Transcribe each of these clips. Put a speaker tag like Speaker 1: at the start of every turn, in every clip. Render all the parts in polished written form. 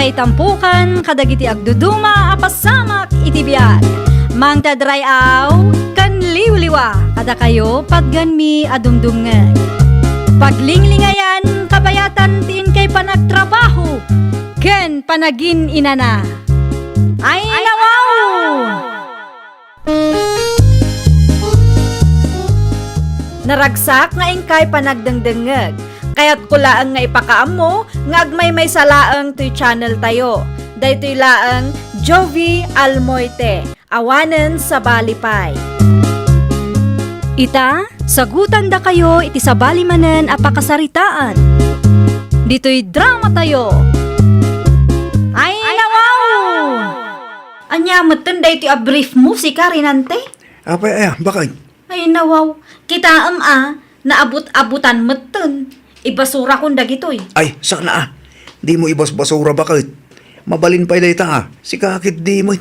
Speaker 1: may tampukan, kadagiti agduduma, apasamak itibiyag. Mang tadrayaw, kan liwliwa, kada kayo pagganmi adumdumngeg. Paglinglingayan, kabayatan tiin kay panagtrabaho, ken panagin inana. Ay nawaw! Naragsak nga ingkay panagdengdengeg. Kaya't kulaang nga ipakaam mo, nga agmay may salaang to'y channel tayo. Daytoy laang Jovi Almoite, awanen sa balipay. Ita, sagutan da kayo iti sa balimanen apakasaritaan. Dito'y drama tayo. Ay nawaw! Anya, matan da iti a brief mo si Karinante?
Speaker 2: Apay, bakit?
Speaker 1: Ay nawaw, kita naabot-abutan matan. Ibasura kong dagitoy.
Speaker 2: Ay, sana di mo ibas-basura bakit? Mabalin pa dayta si kakit di mo.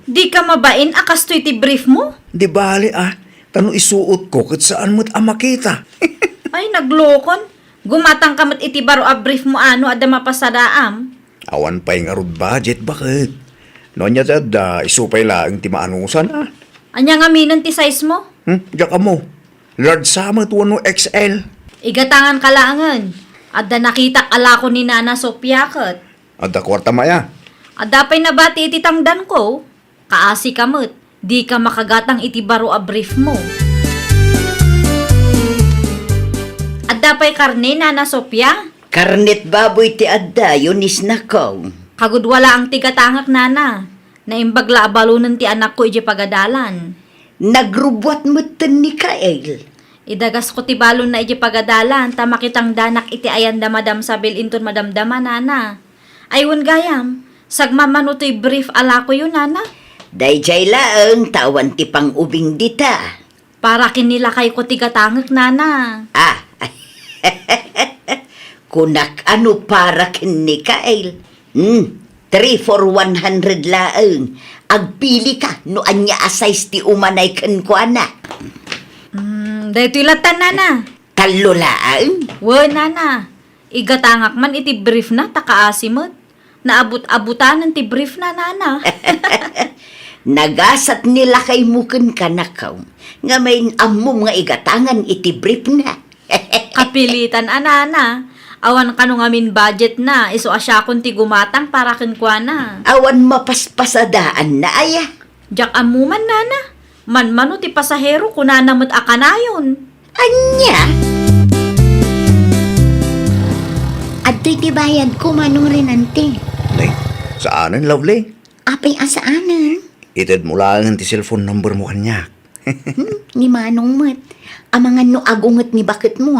Speaker 1: Di ka mabain akas to iti brief mo?
Speaker 2: Di bali tano isuot ko kat saan mo't makita.
Speaker 1: Ay, naglokon. Gumatang kamat iti baro a brief mo ada mapasadaam.
Speaker 2: Awan pa yung arod budget bakit? Nonya da isupay lang ti maanusan
Speaker 1: Anya nga minan ti size mo?
Speaker 2: Diyak mo. Large sama tuwan no XL.
Speaker 1: Igatangan kalangan. Adda nakita ala ko ni Nana Sophia kat.
Speaker 2: Adda kwarta maya.
Speaker 1: Adda pa'y nabati iti tangdan ko. Kaasi kamot. Di ka makagatang iti baro a brief mo. Adda pa'y karne, Nana Sophia?
Speaker 3: Karnet baboy ti adda, yun is nakaw.
Speaker 1: Kagudwala ang tigatangak, Nana. Naimbagla abalunan ti anak ko iti pagadalan.
Speaker 3: Nagrubwat mo ni Kael.
Speaker 1: Idagas ko ti balon na iti pagadalan, tamakitang danak iti ayan damadam sabil inton madamdama, Nana. Aywan gayam, sagmamano to'y brief ala ko yun, Nana.
Speaker 3: Dayjay laeng tawan ti pang ubing dita.
Speaker 1: Para kinila kay ko tigatangak, Nana.
Speaker 3: Kunak ano para kin ni Kael. 3 for 100 laeng. Agpili ka no anya asais ti umanay ken ko anak.
Speaker 1: Dahito ilatan, Nana.
Speaker 3: Talo laeng.
Speaker 1: Nana. Igatangak man iti brief na, takaasimot. Naabot-abutan ti brief na, Nana.
Speaker 3: Nagasat nila kay muken kanakaw. Nga may amom nga igatangan iti brief na.
Speaker 1: Kapilitan, Nana. Awan ka nung amin budget na, iso asya kon ti gumatang para kinkwana.
Speaker 3: Awan mapaspasadaan na aya.
Speaker 1: Jak amuman, Nana. Man-mano ti pasahero kunanamot akanayon.
Speaker 3: Anya? At ti bayad ko manong rinante.
Speaker 2: Nay, saanan, lovely?
Speaker 3: Apay asaanan?
Speaker 2: Itad mo lang ti cellphone number mo kanya.
Speaker 3: Ni manong mat. Amangan no agungot ni bakit mo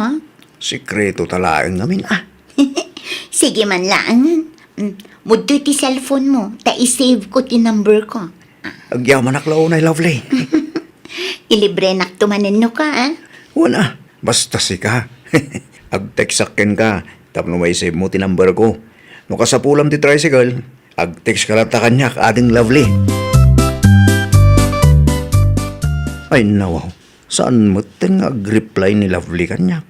Speaker 2: Sikreto talaang namin
Speaker 3: Sige man lang. Mudto ti cellphone mo. Ta-save ko ti number ko.
Speaker 2: Agyaman aklaw na, lovely.
Speaker 3: Ilibre naktumanin no ka
Speaker 2: Wala, basta si ka. Ag-texakin ka, tapno may save mo ti number ko. No kasapulam ti tricycle, ag-text ka lang ta kanya, ading lovely. Ay nawaw, saan mo ag-reply ni lovely kanya?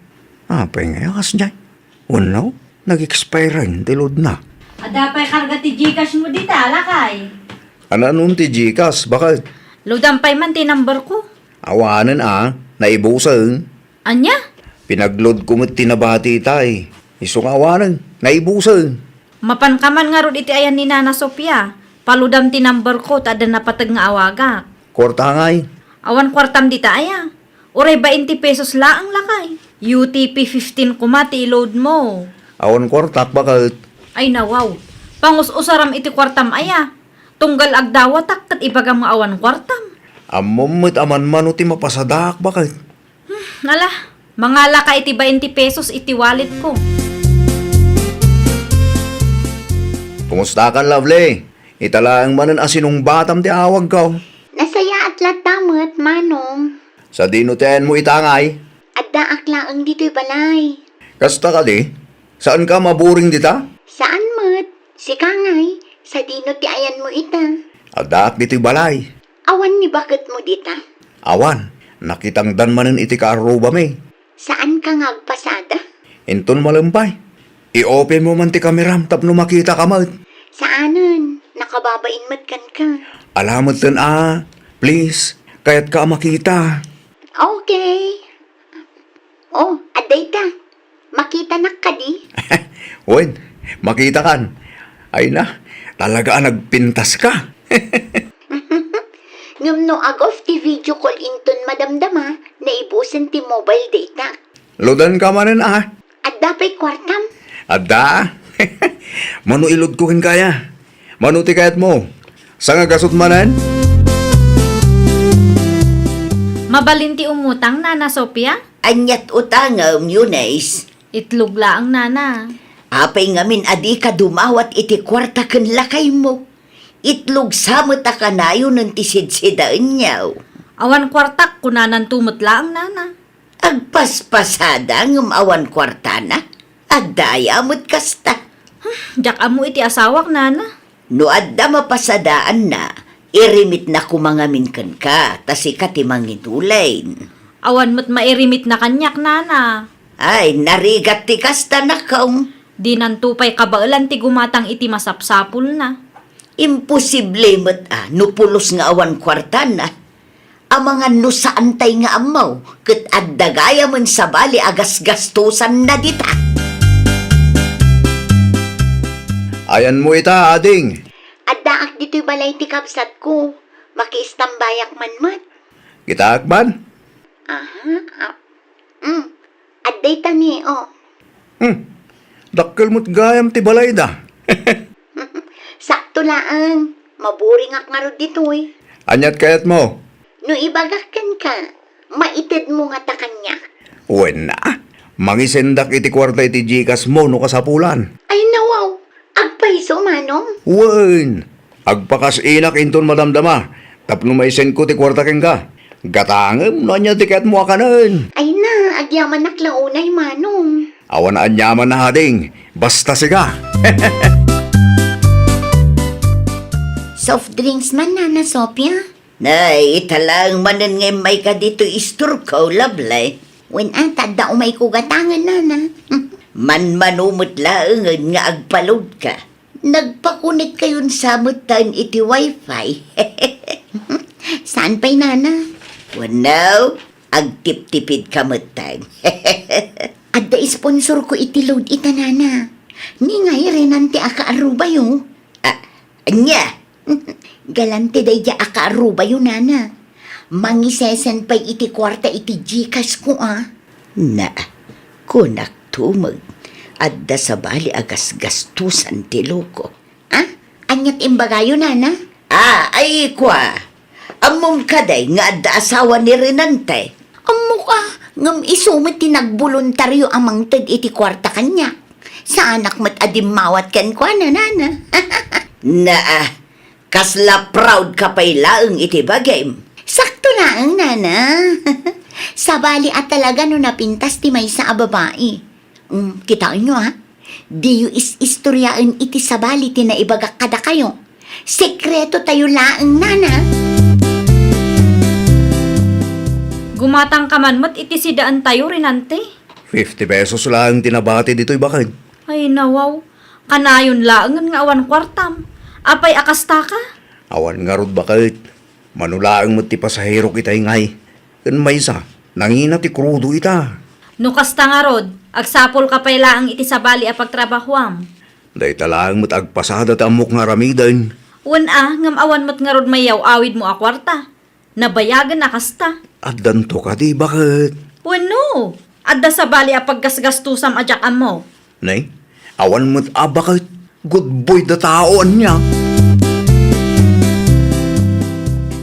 Speaker 2: Apay ngayakas dyan. Wala, nag-expire rin, tilod na.
Speaker 1: Adapay karga ti Gcash mo dita, lakay.
Speaker 2: Ano nun ti Gcash, bakit?
Speaker 1: Ludampay man ti number ko.
Speaker 2: Awanan naibusan.
Speaker 1: Anya?
Speaker 2: Pinagload ko mo't tinabati tay. Isong awanan, naibusan.
Speaker 1: Mapan ka man nga ron iti ayan ni Nana Sophia. Paludam ti number ko, tada napatag nga awaga.
Speaker 2: Korta ngay.
Speaker 1: Awan kwartam dita aya. Uray 20 pesos laang lakay. UTP 15 kumati load mo.
Speaker 2: Awan korta, bakit?
Speaker 1: Ay nawaw. Pangus-usaram iti kwartam aya. Tunggal agdawatak kat ibagam nga awan kwartam.
Speaker 2: Amom mo't aman mano ti mapasadak, bakit?
Speaker 1: Nala, mangala ka iti 20 pesos iti wallet ko.
Speaker 2: Kumusta ka, lovely? Italaang manan asinong batam ti awag ka.
Speaker 3: Nasaya at latamot, manong.
Speaker 2: Sa dinutean mo itangay.
Speaker 3: Adda aklaang dito'y balay.
Speaker 2: Kasta ka di? Saan ka maburing dita?
Speaker 3: Saan mat? Si Kangay, sa dino ti ayan mo ita.
Speaker 2: Adak dito'y balay.
Speaker 3: Awan ni bakit mo dita?
Speaker 2: Awan, nakitang dan manan iti kaaruba may.
Speaker 3: Saan ka ngagpasada?
Speaker 2: Inton malampay. I-open mo man ti kameram tapno makita ka mat.
Speaker 3: makababain matkan ka.
Speaker 2: Alamat tan please, kayat ka makita.
Speaker 3: Okay. Oh, aday ta. Makita na ka di.
Speaker 2: Wen, makita kan. Ay na, talaga nagpintas ka.
Speaker 3: Ngam no agof ti video call inton madamdama na ibusan ti mobile data.
Speaker 2: Lodan ka manan
Speaker 3: At dapay kwartam.
Speaker 2: Adda, mano ilod ko kin kaya. Mano ti kayat mo. Sanga gasot manan?
Speaker 1: Mabalinti umutang, Nana Sophia?
Speaker 3: Anyat utangam, Eunice.
Speaker 1: Itlog laang, Nana.
Speaker 3: Apay ngamin adi ka dumawat iti kwarta ken lakay mo. Itlog samot a kanayo ng tisid-sidaan niyaw.
Speaker 1: Awan kwartak, kunanan tumot laang, Nana.
Speaker 3: Agpaspasada ngam awan kwarta na. Agdayamot kasta.
Speaker 1: Jak amo iti asawak, Nana.
Speaker 3: No adda mapasadaan na, irimit na kumangamin kan ka, tas ikati mangitulain.
Speaker 1: Awan mo't mairimit na kanyak, Nana.
Speaker 3: Ay, narigat ti kasta na kaong.
Speaker 1: Di nantupay kabailan ti gumatang iti masapsapul na.
Speaker 3: Imposible mo't no pulos nga awan kwarta na. Amangan no saan tay nga amaw, ket adda gaya man sa bali agas gastusan na dita.
Speaker 2: Ayan mo ita, ading.
Speaker 3: Addaak dito'y balay ti kapsat ko. Makiistambayak man mat.
Speaker 2: Kita akban?
Speaker 3: Adday tani, oh.
Speaker 2: Dakkel mo't gayam ti balay da.
Speaker 3: Sakto laang. Maburing ak nga ro dito'y.
Speaker 2: Anyat kayat mo?
Speaker 3: No ibagakan ka, maitid mo nga ta kanya.
Speaker 2: Wen na, mangisendak iti kwarta iti jikas mo no kasapulan.
Speaker 3: Ay nawaw, agpaiso manong.
Speaker 2: Wen, agpakas inak inton madamdama. Tapno maisen ko ti kwarta ken ka. Gatangem no anya tiket mo akanan.
Speaker 3: Ay na, agyaman naklaunay manong.
Speaker 2: Awan na anyaman na hading, basta siga.
Speaker 3: Soft drinks man, Nana Sophia? Nay, italang manan ngay may ka dito istur ko, lablay. When tada umay ko gatangan, Nana. Man-manumot laangan nga agpalod ka. Nagpakunit kayon sa mutan iti wifi. Saan pa'y, Nana? Wanaw, agtip-tipid ka mutan. Adda sponsor ko iti load ita, Nana. Ni ngay renante aka aruba yung. Anya? Galante day ja aka aruba yung, Nana. Mangisesen pa'y iti kwarta iti jikas ko, Na, kunak tumag. Adda sa bali agas gastusan ti loko. Anyat imbagayo, Nana? Ay kwa. Amom kaday nga adda asawa ni Renante. Amo ka, ngam isumit tinagboluntaryo amang tad iti kwarta kanya. Sa anak mat adim mawat ken kwa na, Nana. Kasla proud ka pa'y laeng iti bagay. Sakto laeng, Nana. Sa bali at talaga no napintas ti may sa babae. Kitain nyo, Di yu istoryaan iti sa bali ti naibagak kada kayo. Sekreto tayo laeng, Nana.
Speaker 1: Gumatang ka man mo't iti sidaan tayo, Renante.
Speaker 2: 50 pesos lang tinabati dito'y bakit?
Speaker 1: Ay nawaw, kanayon laang nga awan kwartam. Apay akasta ka?
Speaker 2: Awan nga rod bakit? Manulaang mo ti pasahero kita ingay. Kan may isa, nangina ti krudo ita.
Speaker 1: No kasta nga rod, agsapol ka pay laang iti sabali a pagtrabahuam.
Speaker 2: Day talaang mo't agpasada ta amok nga ramidan.
Speaker 1: Ngam awan mo't nga rod mayaw awid mo a kwarta. Nabayagan na kasta.
Speaker 2: At danto ka di bakit?
Speaker 1: No, adda sabali a paggasgastusam ajakam mo.
Speaker 2: Nay, awan mo't bakit? Good boy da taon niya.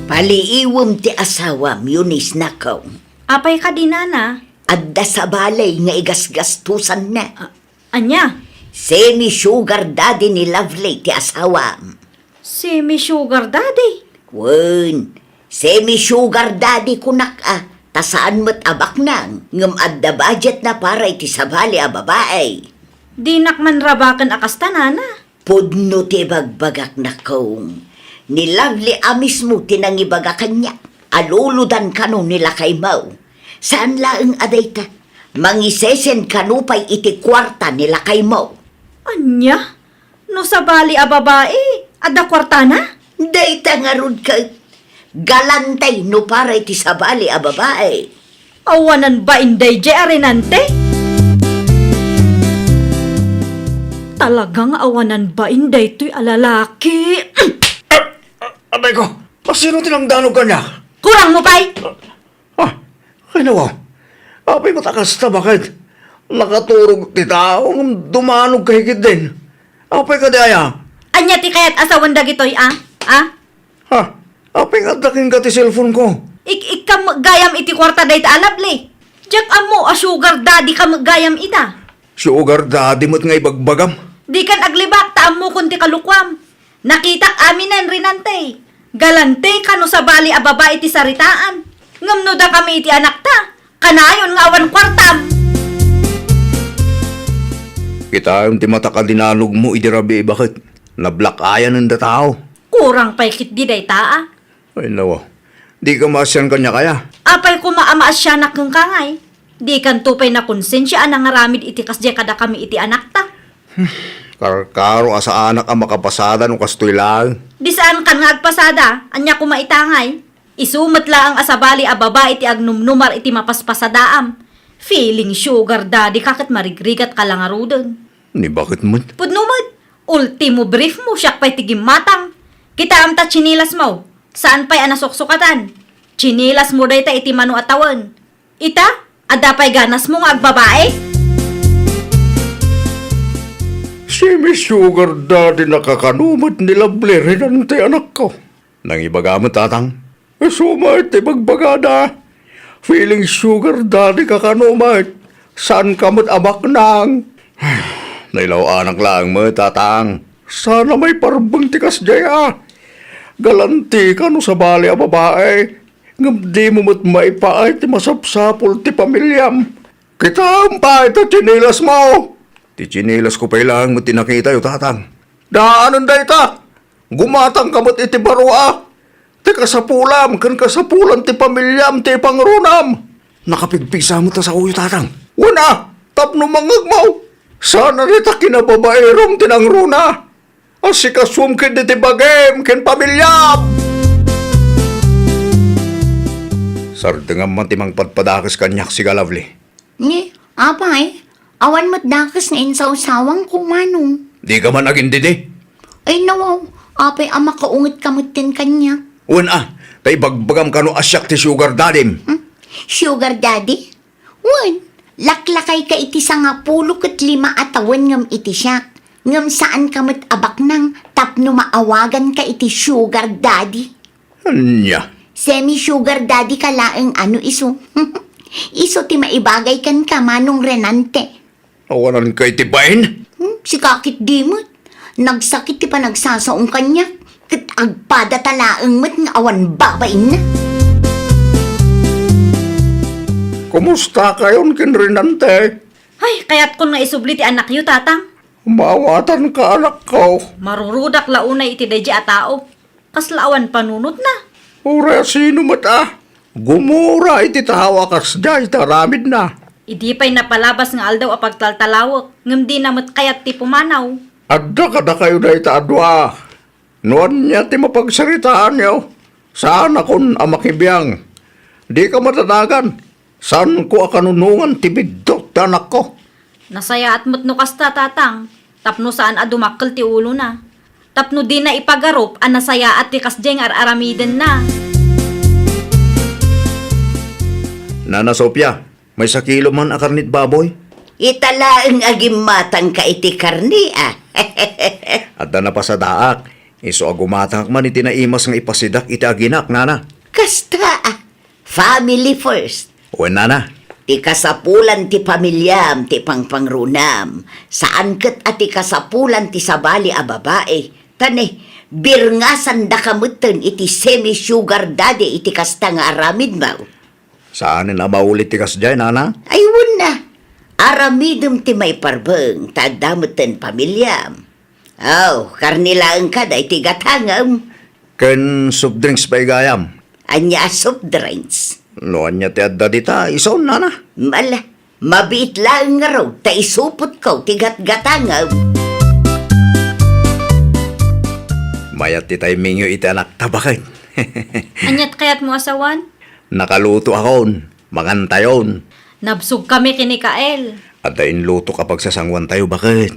Speaker 3: Paliiwom ti asawa, Eunice nakaw.
Speaker 1: Apay ka di, Nana?
Speaker 3: Adda sa balay nga igasgastusan na.
Speaker 1: Anya?
Speaker 3: Semi-sugar daddy ni Lovely ti asawa.
Speaker 1: Semi-sugar daddy.
Speaker 3: Wen, semi-sugar daddy kunak tasaan mo't abak nang ngam adda budget na para iti sabali a babae.
Speaker 1: Di nakman rabakan akasta, Nana.
Speaker 3: Pudno ti bagbagak na kong. Ni Lovely amis mo tinangibagakan niya. Aluludan kano nila kay Mau. Saan laeng aday ta? Mangisesen kanupay iti kwarta nila kay Mau.
Speaker 1: Anya? No sabali a babae, Ada kwarta na?
Speaker 3: Dayta nga rod ka. Galantay no para iti sabali a babae.
Speaker 1: Awanan ba inday je arinante? Talagang awanan ba inday to'y alalaki?
Speaker 2: Abay ko, sino tinangdanog ka niya?
Speaker 1: Kurang mo pa'y!
Speaker 2: Kinawa, abay matakas na bakit? Nakaturog ti tao, dumanog kahigit din. Apay ka daya?
Speaker 1: Anya ti kayat asawan dagitoy
Speaker 2: Apay nga daking ka ti cellphone ko.
Speaker 1: Ikam gayam iti kwarta day ta alabli. Diyak amo a sugar daddy kam gayam ita.
Speaker 2: Sugar daddy mo't nga ibagbagam.
Speaker 1: Di kan aglibak taam mo kunti kalukwam. Nakitak aminan rinante. Galante kano sa bali a baba iti saritaan. Ngamno da kami iti anak ta. Kanayon nga awan kwartam.
Speaker 2: Kita yung timata ka dinalog mo, idirabi, bakit? Nablakayan ng tao.
Speaker 1: Kurang pa'y kit di day taa.
Speaker 2: Ay nawa, di ka masyan kanya kaya.
Speaker 1: Apay ko maamaas siya na kang kangay. Di kan tupay na konsensya anang ngaramid iti kasya kada kami iti anak ta.
Speaker 2: Karkaro asa anak ang makapasada nung kastoy lang.
Speaker 1: Di saan kan nga agpasada, anya ko maitangay. Isumat la ang asabali a baba iti agnumnumar iti mapaspasadaam. Feeling sugar daddy kakit marigrigat ka lang arudon.
Speaker 2: Ni bakit mo?
Speaker 1: Pudnumad, ultimo brief mo siya pa'y tigim matang. Kita am ta chinilas mo. Saan pa'y anasuksukatan? Chinilas mo day ta iti manu atawan. Ita, ada pa'y ganas mo nga agbabae?
Speaker 2: Si Miss Sugar Daddy nakakanumat nila blerinan ti anak ko. Nang ibagamot tatang, sumat ibagbagada. Feeling Sugar Daddy kakanumat. Saan kamot abak nang? Nailaw anak lang mo tatang. Sana may parbang tikas jaya. Galanti ka no sa bali a babae. Ngam di mo mo't maipaay ti masapsapol ti pamilyam. Kita ang pa ito chinilas mo. Ti chinilas ko pa ilang mo tinakita yung tatang. Daanan da ita. Gumatang kamot iti barua. Ti kasapulam, kan kasapulan ti pamilyam, ti pangrunam. Nakapigpisa mo ta sa uyo tatang. Una, tapno mangag mo. Sana rita kinababaerom tinangruna. Asikasum kin ti bagem, kin pamilyam. Sardengam man timang padpadakas kanyak si Galavli.
Speaker 3: Ni, apay, awan mo't dakas na insaw-sawang kumano.
Speaker 2: Di ka man aging didi.
Speaker 3: Ay nawaw, apay ama kaungit kamutin kanya.
Speaker 2: Una, tay bagbagam ka no asyak ti Sugar Daddy.
Speaker 3: Sugar daddy? Wan, laklakay ka iti sa nga 15 atawan ngam iti siya. Ngam saan kamot abak nang tapno maawagan ka iti sugar daddy.
Speaker 2: Anya,
Speaker 3: Semi-sugar daddy ka laeng ano iso. Iso ti maibagay kan ka manong renante.
Speaker 2: awanan kay tibain.
Speaker 3: Si kakit dimot. Nagsakit ti pa nagsasaong kanya. Kat agpada talaeng mat nga awan babain na.
Speaker 2: Kumusta kayon kin Rinante?
Speaker 1: Ay, kaya't kun nga isubli ti anak yu tatang.
Speaker 2: Mawatan ka anak ko.
Speaker 1: Marurudak launay iti deje a tao. Kaslaawan panunot na.
Speaker 2: Ura sino mata? Gumura iti tawa kas jay taramid na.
Speaker 1: Idi pa'y napalabas nga aldaw a pagtaltalawak. Ngam di namot kayat ti pumanaw.
Speaker 2: Adda kada kayo na itaadwa. Noon niya ti mapagsaritaan niyo. Saan akon amakibiyang? Di ka matanagan. Saan ko akanunungan ti bidot anak ko?
Speaker 1: Nasaya at mutno kasta tatang. Tapno saan a dumakkel ti ulo na. Tapno di na ipagarop a nasaya at ti kasjeng aramiden na.
Speaker 2: Nana Sophia, may sakilo man a karnit baboy?
Speaker 3: Italaeng agimatang ka iti karni ah.
Speaker 2: Adda na pa sa daak. Iso agumatang man iti naimas nga ipasidak iti aginak, nana.
Speaker 3: Kasta ah. Family first.
Speaker 2: Uwan, nana.
Speaker 3: Ti kasapulan ti pamilyam, ti pangpangrunam. Saan kat at ti kasapulan ti sabali a babae. Tane, birngasan da kamutan iti semi-sugar daddy iti kasta nga aramid mo.
Speaker 2: Saan na maulit ti kasjay, nana?
Speaker 3: Ayun na. Aramidum ti may parbeng, tadamutan pamilyam. Oh, karnilaang ka da iti gatangam.
Speaker 2: Ken soft drinks pa igayam.
Speaker 3: Anya soft drinks.
Speaker 2: Noan niya ti adda dita, ison, nana.
Speaker 3: Mala, mabiit lang nga raw, ta isupot ko ti gatgatangam.
Speaker 2: Mayat ti tayo mingyo iti anak tabakit.
Speaker 1: Anyat kayat mo asawan?
Speaker 2: Nakaluto akon, mangantayon.
Speaker 1: Nabsug kami kini Kael.
Speaker 2: At dahin luto kapag sasangwan tayo, bakit?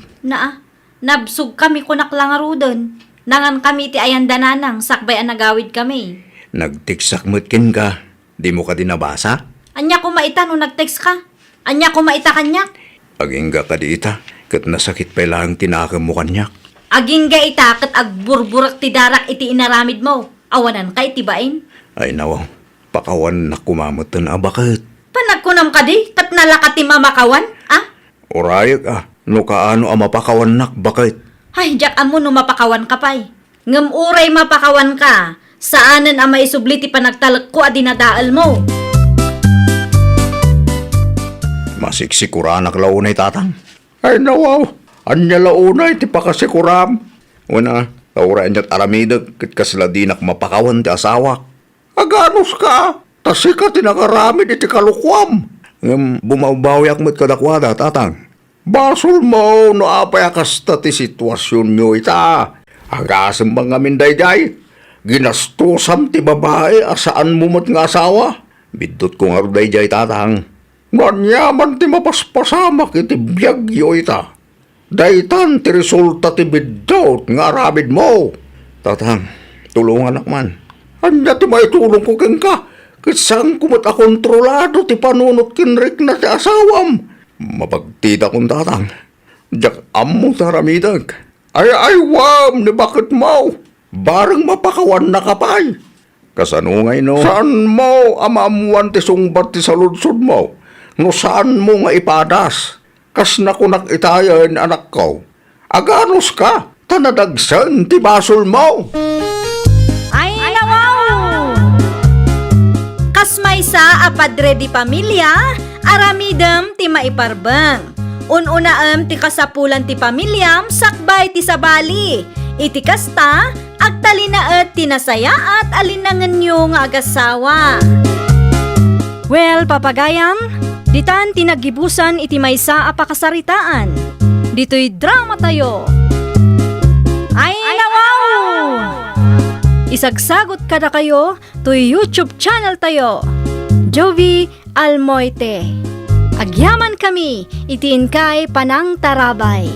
Speaker 1: Nabsug kami kunak lang arudon. Nangan kami ti ayandananang sakbay ang nagawid kami.
Speaker 2: Nagtiksak mutkin ka. Di mo ka dinabasa?
Speaker 1: Anya ko maita no nag-text ka? Anya ko maita kanyak?
Speaker 2: Agingga ka di ita, kat nasakit pa lang tinakam mo kanyak.
Speaker 1: Aging ga ita kat agburburak ti darak iti inaramid mo. Awanan ka iti bain?
Speaker 2: Ay nawaw, pakawan na kumamatan bakit?
Speaker 1: Panagkunam ka di, kat nalakat ti mamakawan, ah?
Speaker 2: Orayak no kaano mapakawan nak, bakit?
Speaker 1: Ay, jak amo no mapakawan ka pa'y. Ngam uray mapakawan ka, saanan ang maisubli ti panagtalak ko a dinadaal mo.
Speaker 2: Masiksikuran launay tatang. Ay nawaw, anya launay ti pakasikuram. Una, laura anyat aramidag kat kasla dinak mapakawan ti asawak. Aganos ka, tasi ka tinakaramid iti kalukwam. Ngam bumawbawiak mo't kadakwada tatang. Basol mo no apay akasta ti sitwasyon nyo ita. Agasam mga mindayday. Ginastusam ti babae asaan mo mo't nga asawa. Bidot ko nga dayday tatang. Ganyaman ti mapaspasamak iti biyag yo ita. Daytan ti resulta ti bidot nga arabid mo. Tatang, tulungan akman. Anya ti may tulong ko ken ka. Kisang kumot akontrolado ti panunot kinrik na ti asawam. Mapagtita kong tatang. Diyak amo taramidag. Ay wam ni bakit mo? Barang mapakawan na kapay. Kasanungay no? Saan mo amamuan ti sungbat ti saludsod mo? No saan mo nga ipadas? Kas na kunak itayan anak ko. Aganos ka? Tanadagsan ti basol mo.
Speaker 1: Ay, nawaw! Kasmay sa apadre di pamilya, aramidem ti maiparbang. Ununaem ti kasapulan ti pamilyam, sakbay ti sabali. Iti kasta, agtalinaet ti nasaya at alinangan nyo nga agasawa. Well, papagayam, ditan tinagibusan iti maysa a pakasaritaan. Dito'y drama tayo. Ay, nawaw! Isagsagot kada kayo to YouTube channel tayo. Jovi Almoite. Agyaman kami, itiin kay Panang Tarabay.